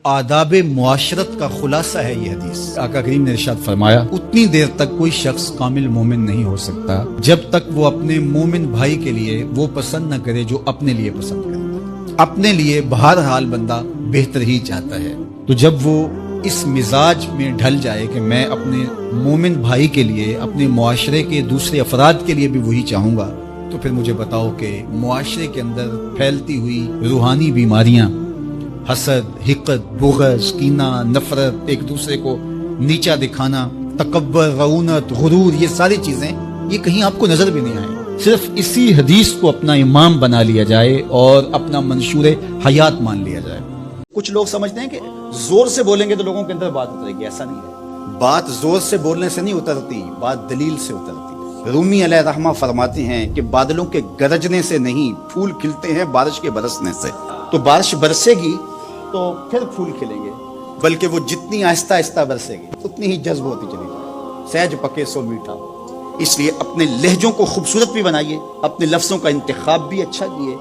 آداب معاشرت کا خلاصہ ہے یہ حدیث۔ آقا کریم نے ارشاد فرمایا اتنی دیر تک کوئی شخص کامل مومن نہیں ہو سکتا جب تک وہ اپنے مومن بھائی کے لیے وہ پسند نہ کرے جو اپنے لیے پسند کرے۔ اپنے لیے بہرحال بندہ بہتر ہی چاہتا ہے، تو جب وہ اس مزاج میں ڈھل جائے کہ میں اپنے مومن بھائی کے لیے، اپنے معاشرے کے دوسرے افراد کے لیے بھی وہی چاہوں گا، تو پھر مجھے بتاؤ کہ معاشرے کے اندر پھیلتی ہوئی روحانی بیماریاں، حسد، حقد، بغض، کینہ، نفرت، ایک دوسرے کو نیچا دکھانا، تکبر، رعونت، غرور، یہ ساری چیزیں یہ کہیں آپ کو نظر بھی نہیں آئیں۔ صرف اسی حدیث کو اپنا امام بنا لیا جائے اور اپنا منشور حیات مان لیا جائے۔ کچھ لوگ سمجھتے ہیں کہ زور سے بولیں گے تو لوگوں کے اندر بات اترے گی، ایسا نہیں ہے۔ بات زور سے بولنے سے نہیں اترتی، بات دلیل سے اترتی۔ رومی علیہ رحمہ فرماتے ہیں کہ بادلوں کے گرجنے سے نہیں، پھول کھلتے ہیں بارش کے برسنے سے۔ تو بارش برسے گی تو پھر پھول کھلیں گے، بلکہ وہ جتنی آہستہ آہستہ برسے گی اتنی ہی جذب ہوتی چلی جائے۔ سہج پکے سو میٹھا ہو۔ اس لیے اپنے لہجوں کو خوبصورت بھی بنائیے، اپنے لفظوں کا انتخاب بھی اچھا کیے،